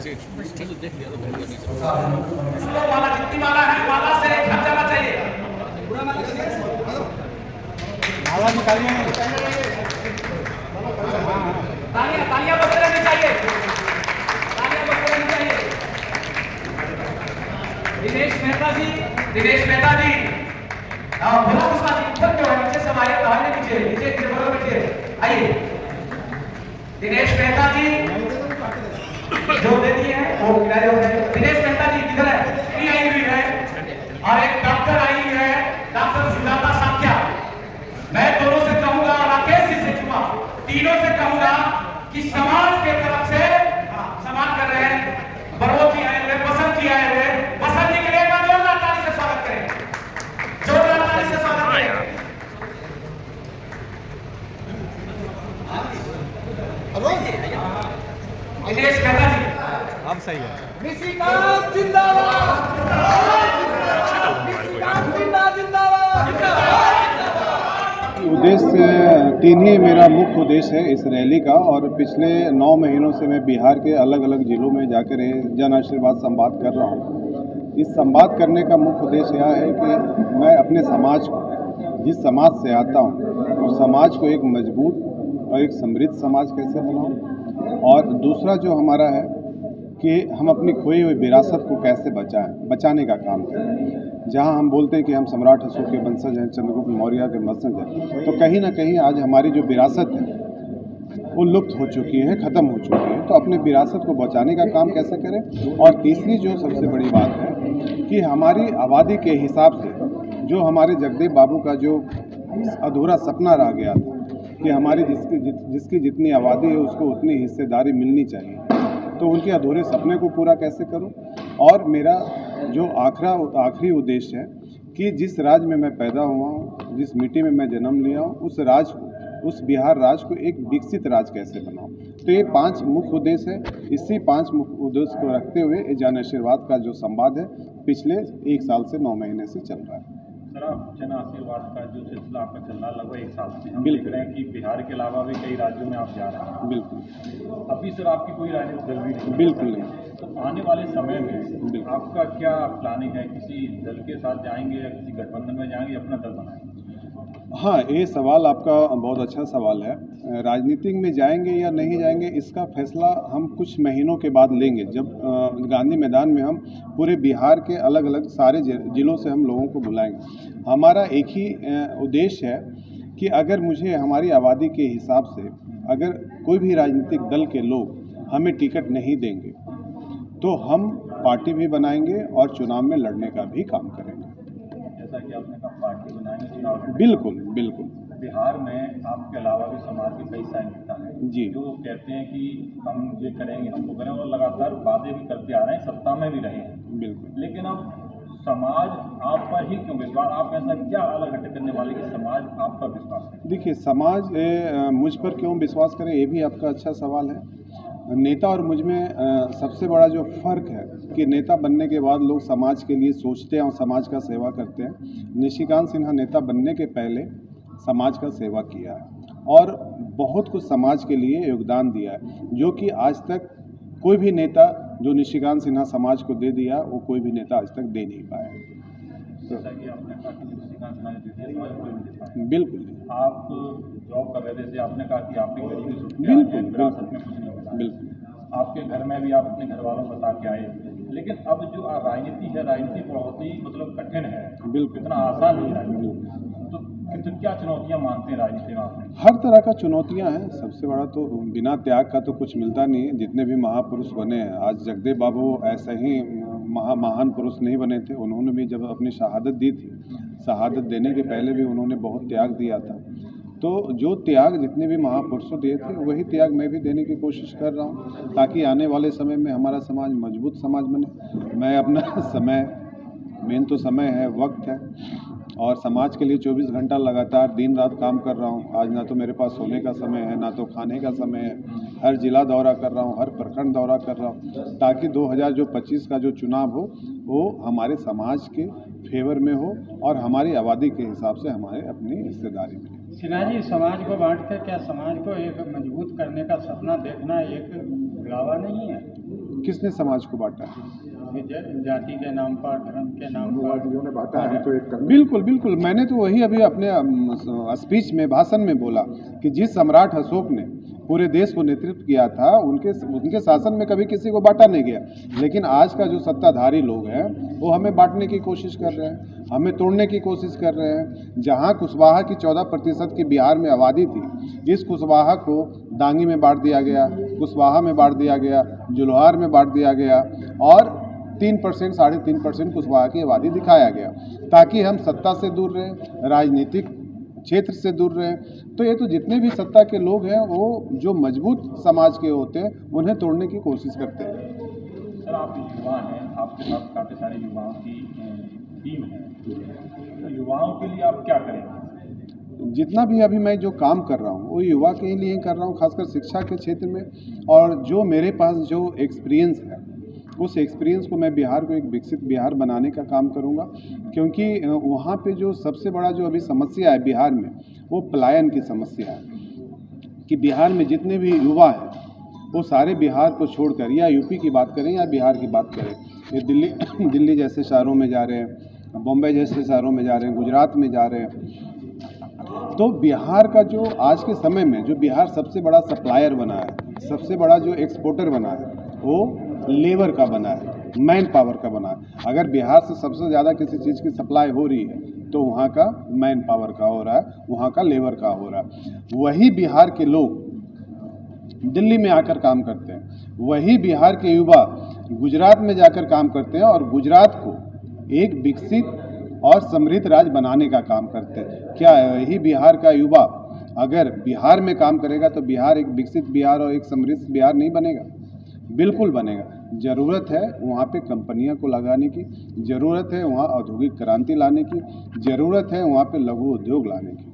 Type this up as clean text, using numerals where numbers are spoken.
माला जितनी माला है माला से हट जाना चाहिए। माला निकालिए। तालियां तालियां बजते रहनी चाहिए, तालियां बजते रहनी चाहिए। दिनेश मेहता जी बोलो कृष्णा जी ऊपर क्यों है, नीचे सब आइए, नीचे नीचे नीचे बोलो नीचे आइए। दिनेश मेहता जी जो दे दिए हैं वो किनारे हो गए। दिनेश मेहता जी किधर है? ये आई हुई है और एक डॉक्टर आई हुई है, डॉक्टर सुजाता साख्या। मैं दोनों से कहूंगा, राकेश जी से चुमा, तीनों से कहूंगा कि समाज के तरफ से सम्मान कर रहे हैं। बरोज जी आए हुए, बसंत जी आए हुए, बसंत जी के लिए जोरदार ताली से स्वागत करें, जोरदार ताली से स्वागत करें। दिनेश मेहता जी अब सही है। निशिकांत जिंदाबाद, निशिकांत जिंदाबाद। उद्देश्य तीन ही मेरा मुख्य उद्देश्य है इस रैली का, और पिछले 9 महीनों से मैं बिहार के अलग अलग जिलों में जाकर जन आशीर्वाद संवाद कर रहा हूँ। इस संवाद करने का मुख्य उद्देश्य यह है कि मैं अपने समाज को, जिस समाज से आता हूँ, उस समाज को एक मजबूत और एक समृद्ध समाज कैसे बनाऊँ, और दूसरा जो हमारा है कि हम अपनी खोई हुई विरासत को कैसे बचाने का काम करें। जहां हम बोलते हैं कि हम सम्राट अशोक के वंशज हैं, चंद्रगुप्त मौर्य के वंशज हैं, तो कहीं ना कहीं आज हमारी जो विरासत है वो लुप्त हो चुकी है, ख़त्म हो चुकी है। तो अपने विरासत को बचाने का काम कैसे करें। और तीसरी जो सबसे बड़ी बात है कि हमारी आबादी के हिसाब से जो हमारे जगदेव बाबू का जो अधूरा सपना रह गया था कि हमारी जिसकी जितनी आबादी है उसको उतनी हिस्सेदारी मिलनी चाहिए, तो उनके अधूरे सपने को पूरा कैसे करूं। और मेरा जो आखिरी उद्देश्य है कि जिस राज्य में मैं पैदा हुआ हूं, जिस मिट्टी में मैं जन्म लिया हूं, उस बिहार राज्य को एक विकसित राज्य कैसे बनाऊं। तो ये 5 मुख्य उद्देश्य है। इसी 5 मुख्य उद्देश्य को रखते हुए जन आशीर्वाद का जो संवाद है पिछले 1 साल से 9 महीने से चल रहा है। सर, आप जन आशीर्वाद का जो सिलसिला आपका चल रहा है लगभग 1 साल से, हम देख रहे हैं कि बिहार के अलावा भी कई राज्यों में आप जा रहे हैं। बिल्कुल। अभी सर आपकी कोई राजनीतिक दल भी नहीं? बिल्कुल नहीं। तो आने वाले समय में आपका क्या प्लानिंग है? किसी दल के साथ जाएंगे या किसी गठबंधन में जाएंगे या अपना दल बनाएंगे? हाँ, ये सवाल आपका बहुत अच्छा सवाल है। राजनीति में जाएंगे या नहीं जाएंगे इसका फैसला हम कुछ महीनों के बाद लेंगे, जब गांधी मैदान में हम पूरे बिहार के अलग अलग सारे जिलों से हम लोगों को बुलाएंगे। हमारा एक ही उद्देश्य है कि अगर मुझे हमारी आबादी के हिसाब से अगर कोई भी राजनीतिक दल के लोग हमें टिकट नहीं देंगे तो हम पार्टी भी बनाएंगे और चुनाव में लड़ने का भी काम करेंगे। जैसा कि आपने कहा पार्टी बनाएंगे, चुनाव लड़ेंगे। बिल्कुल बिल्कुल। बिहार में आपके अलावा भी समाज के कई सारे नेता हैं जी, जो कहते हैं कि हम ये करेंगे, हम वो करेंगे, और लगातार वादे भी करते आ रहे हैं, सत्ता में भी रहे हैं। बिल्कुल। लेकिन अब समाज आप पर ही क्यों विश्वास, आप ऐसा क्या अलग हट करने वाले कि समाज आप पर विश्वास करे? देखिए, समाज मुझ पर क्यों विश्वास करे, ये भी आपका अच्छा सवाल है। नेता और मुझ में सबसे बड़ा जो फ़र्क है कि नेता बनने के बाद लोग समाज के लिए सोचते हैं और समाज का सेवा करते हैं। निशिकांत सिन्हा नेता बनने के पहले समाज का सेवा किया है और बहुत कुछ समाज के लिए योगदान दिया है, जो कि आज तक कोई भी नेता जो निशिकांत सिन्हा समाज को दे दिया वो कोई भी नेता आज तक दे नहीं पाया। जैसा कि आपने कहा कि निशिकांत सिन्हा ने दे दिया, समाज को नहीं दे पाया। बिल्कुल आप जॉब कर रहे थे, जैसे आपने कहा कि आपकी गरीबी छुट्टी बिल्कुल विरासत में कुछ नहीं मिला। बिल्कुल। आपके घर में भी आप अपने घर वालों को बता के आए, लेकिन अब जो राजनीति है, राजनीति बहुत ही कठिन है, बिल्कुल। इतना आसान नहीं राजनीति। तो क्या चुनौतियां मानते हैं राजनीति में आपने? हर तरह का चुनौतियां हैं। सबसे बड़ा तो बिना त्याग का तो कुछ मिलता नहीं है। जितने भी महापुरुष बने हैं, आज जगदेव बाबू ऐसे ही महान पुरुष नहीं बने थे। उन्होंने भी जब अपनी शहादत दी थी, शहादत देने के पहले भी उन्होंने बहुत त्याग दिया था। तो जो त्याग जितने भी महापुरुषों दिए थे वही त्याग मैं भी देने की कोशिश कर रहा हूँ, ताकि आने वाले समय में हमारा समाज मजबूत समाज बने। मैं अपना समय, मेन तो समय है, वक्त है, और समाज के लिए 24 घंटा लगातार दिन रात काम कर रहा हूँ। आज ना तो मेरे पास सोने का समय है, ना तो खाने का समय है। हर जिला दौरा कर रहा हूँ, हर प्रखंड दौरा कर रहा हूँ, ताकि 2025 का जो चुनाव हो वो हमारे समाज के फेवर में हो और हमारी आबादी के हिसाब से हमारे अपनी हिस्सेदारी मिले। सिन्हा जी, समाज को बांटकर क्या समाज को एक मजबूत करने का सपना देखना एक बुलावा नहीं है? किसने समाज को बांटा है? जाति के नाम पर, धर्म के नाम पर। बिल्कुल बिल्कुल, मैंने तो वही अभी अपने स्पीच में, भाषण में बोला कि जिस सम्राट अशोक ने पूरे देश को नेतृत्व किया था, उनके शासन में कभी किसी को बांटा नहीं गया। लेकिन आज का जो सत्ताधारी लोग हैं वो हमें बांटने की कोशिश कर रहे हैं, हमें तोड़ने की कोशिश कर रहे हैं। जहां कुशवाहा की 14% की बिहार में आबादी थी, इस कुशवाहा को दांगी में बांट दिया गया, कुशवाहा में बांट दिया गया, जुलहार में बांट दिया गया और 3%, 3.5% कुशवाहा की आबादी दिखाया गया, ताकि हम सत्ता से दूर रहें, राजनीतिक क्षेत्र से दूर रहें। तो ये तो जितने भी सत्ता के लोग हैं वो जो मजबूत समाज के होते हैं उन्हें तोड़ने की कोशिश करते हैं। सर, आप युवा हैं, आपके पास काफ़ी सारे युवाओं की टीम है, तो युवाओं के लिए आप क्या करेंगे? जितना भी अभी मैं जो काम कर रहा हूँ वो युवा के लिए कर रहा हूँ, खासकर शिक्षा के क्षेत्र में। और जो मेरे पास जो एक्सपीरियंस है उस एक्सपीरियंस को मैं बिहार को एक विकसित बिहार बनाने का काम करूंगा, क्योंकि वहाँ पे जो सबसे बड़ा जो अभी समस्या है बिहार में वो पलायन की समस्या है कि बिहार में जितने भी युवा हैं वो सारे बिहार को छोड़कर, या यूपी की बात करें या बिहार की बात करें, ये दिल्ली जैसे शहरों में जा रहे हैं, बॉम्बे जैसे शहरों में जा रहे हैं, गुजरात में जा रहे हैं। तो बिहार का जो आज के समय में जो बिहार सबसे बड़ा सप्लायर बना है, सबसे बड़ा जो एक्सपोर्टर बना है, वो लेबर का बना है, मैन पावर का बना है। अगर बिहार से सबसे ज़्यादा किसी चीज़ की सप्लाई हो रही है तो वहाँ का मैन पावर का हो रहा है, वहाँ का लेबर का हो रहा है। वही बिहार के लोग दिल्ली में आकर काम करते हैं, वही बिहार के युवा गुजरात में जाकर काम करते हैं और गुजरात को एक विकसित और समृद्ध राज्य बनाने का काम करते हैं। क्या यही बिहार का युवा अगर बिहार में काम करेगा तो बिहार एक विकसित बिहार और एक समृद्ध बिहार नहीं बनेगा? बिल्कुल बनेगा। ज़रूरत है वहाँ पे कंपनियों को लगाने की, ज़रूरत है वहाँ औद्योगिक क्रांति लाने की, ज़रूरत है वहाँ पे लघु उद्योग लाने की।